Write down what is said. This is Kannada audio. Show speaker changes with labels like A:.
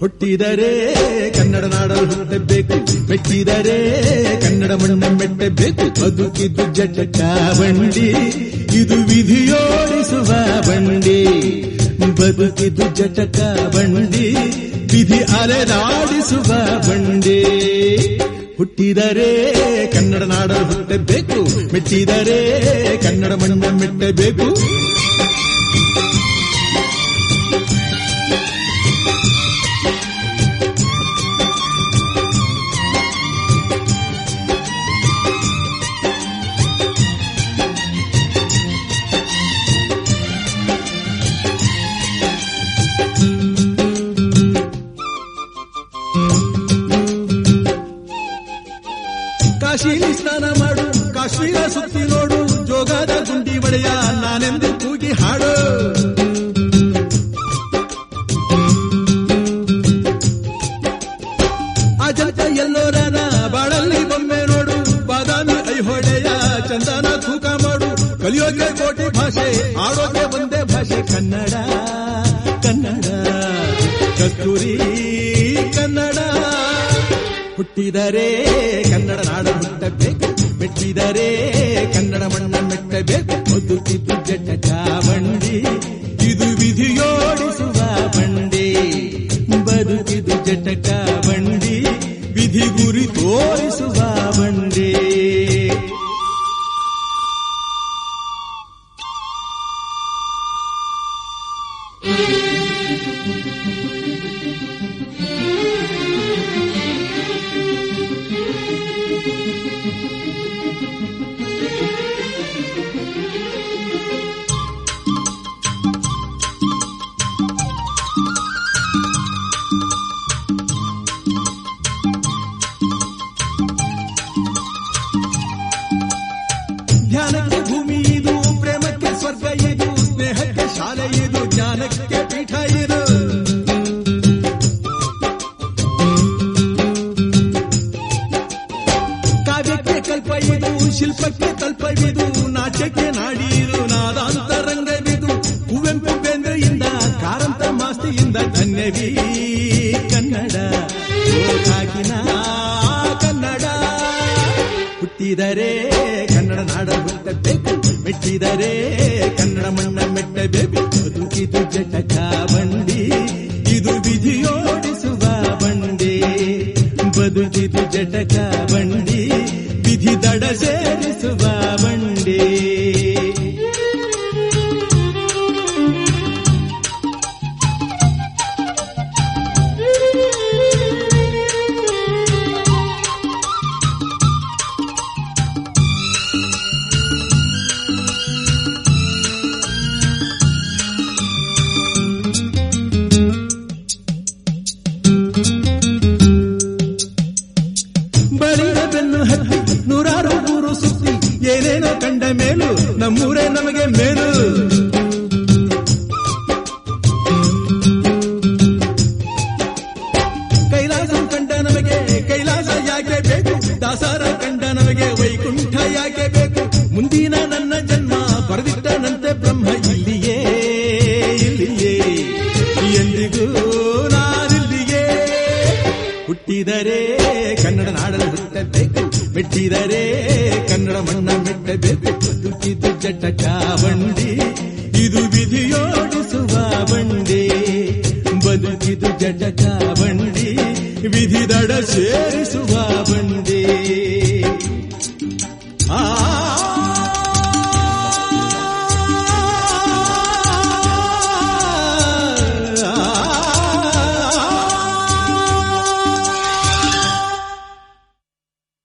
A: ಹುಟ್ಟಿದರೆ ಕನ್ನಡ ನಾಡಲು ಹುಟ್ಟಬೇಕು, ಮೆಟ್ಟಿದರೆ ಕನ್ನಡ ಮಣ್ಣ ಮೆಟ್ಟಬೇಕು. ಬದುಕಿದ್ದು ಜಟಕ ಬಂಡಿ, ಇದು ವಿಧಿಯೋಡಿಸುವ ಬಂಡಿ. ಬದುಕಿದ್ದು ಜಟಕ ಬಂಡಿ, ವಿಧಿ ಅಲೆದಾಡಿಸುವ ಬಂಡಿ. ಹುಟ್ಟಿದರೆ ಕನ್ನಡ ನಾಡಲು ಹುಟ್ಟಬೇಕು, ಮೆಟ್ಟಿದರೆ ಕನ್ನಡ ಮಣ್ಣ ಮೆಟ್ಟಬೇಕು. ಕಾಶಿಲಿ ಸ್ನಾನ ಮಾಡು, ಕಾಶ್ಮೀರ ಸುತ್ತಿ ನೋಡು, ಜೋಗದ ಗುಂಡಿ ಒಡೆಯ ನಾನೆಂದು ಕೂಗಿ ಹಾಡು. ಅಜಂತ ಎಲ್ಲೋರನ ಬಾಳಲ್ಲಿ ಬೊಮ್ಮೆ ನೋಡು, ಬಾದಾಮಿ ಐಹೊಳೆಯ ಚಂದನ ತೂಕ ಮಾಡು. ಕಲಿಯೋಕೆ ಕೋಟಿ ಭಾಷೆ, ಆಡೋಕೆ ಒಂದೇ ಭಾಷೆ ಕನ್ನಡ. ಕನ್ನಡ ಕಸ್ತೂರಿ ಕನ್ನಡ. ಹುಟ್ಟಿದರೆ ಕನ್ನಡ ನಾಡು ಹುಟ್ಟಬೇಕು, ಮೆಟ್ಟಿದರೆ ಕನ್ನಡ ಮಣ್ಣ ಮೆಟ್ಟಬೇಕು. ಬದುಕಿದ್ದು ಜಟಕ ಬಂಡಿ, ಇದು ವಿಧಿಯೋಡಿಸುವ ಬಂಡಿ. ಬದುಕಿದ್ದು ಜಟಕ ಬಂಡಿ, ವಿಧಿ ಗುರಿ ತೋರಿಸುವ ಬಂಡಿ. ಧ್ಯಾನಕ್ಕೆ ಭೂಮಿ ಇದು, ಪ್ರೇಮಕ್ಕೆ ಸ್ವರ್ಗ ಇದು, ಸ್ನೇಹಕ್ಕೆ ಶಾಲೆ ಇದು, ಜ್ಞಾನಕ್ಕೆ ಪೀಠ ಇದು. ಕಾವ್ಯಕ್ಕೆ ಕಲ್ಪ ಇದು, ಶಿಲ್ಪಕ್ಕೆ ಕಲ್ಪವಿದು, ನಾಟ್ಯಕ್ಕೆ ನಾಡಿದು, ನಾದಾಂತರಂಗವಿದು. ಕುವೆಂಪು ಬೇಂದ್ರೆಯಿಂದ, ಕಾರಂತ ಮಾಸ್ತಿಯಿಂದ ಧನ್ಯವೀ ಕನ್ನಡ. ಕಾಕಿನ ಕನ್ನಡ. ಹುಟ್ಟಿದರೆ ಕನ್ನಡ ನಾಡ ಹುಟ್ಟಬೇಕು, ಮೆಟ್ಟಿದರೆ ಕನ್ನಡ ಮಣ್ಣ ಮೆಟ್ಟಬೇಕು. ಬದುಕಿದು ಜಟಕ ಬಂಡಿ, ಇದು ವಿಧಿಯೋಡಿಸುವ ಬಂಡಿ. ಬದುಕಿದು ಜಟಕ ಬಂಡಿ, ವಿಧಿ ದಡ ಸೇರಿಸುವ ಬಂಡಿ. ಬಳಿದ ಬೆನ್ನು ಹತ್ತಿ ನೂರಾರು ಊರು ಸುತ್ತಿ, ಏನೇನೋ ಕಂಡ ಮೇಲು ನಮ್ಮೂರೇ ನಮಗೆ ಮೇಲು. ಕೈಲಾಸ ಕಂಡ ನಮಗೆ ಕೈಲಾಸ ಯಾಕೆ ಬೇಕು, ದಾಸರ ಕಂಡ ನಮಗೆ ವೈಕುಂಠ ಯಾಕೆ ಬೇಕು. ಮುಂದಿನ ನನ್ನ ಜನ್ಮ ಬರೆದಿಟ್ಟನಂತೆ ಬ್ರಹ್ಮ ಇಲ್ಲಿಯೇ ಇಲ್ಲಿಯೇ, ಎಂದಿಗೂ ನಾನಿಲ್ಲಿಯೇ. ಹುಟ್ಟಿದರೆ ಕನ್ನಡ ನಾಡಲು ಹುಟ್ಟಬೇಕು, ಮೆಟ್ಟಿದರೆ ಕನ್ನಡ ಮಣ್ಣ ಮೆಟ್ಟಬೇಕು. ಬದುಕಿದ್ದು ಜಟಕ ಬಂಡಿ, ಇದು ವಿಧಿಯೋಡಿಸುವ ಬಂಡಿ. ಬದುಕಿದ್ದು ಜಟಕ ಬಂಡಿ, ವಿಧಿ ದಡ ಸೇರಿಸುವ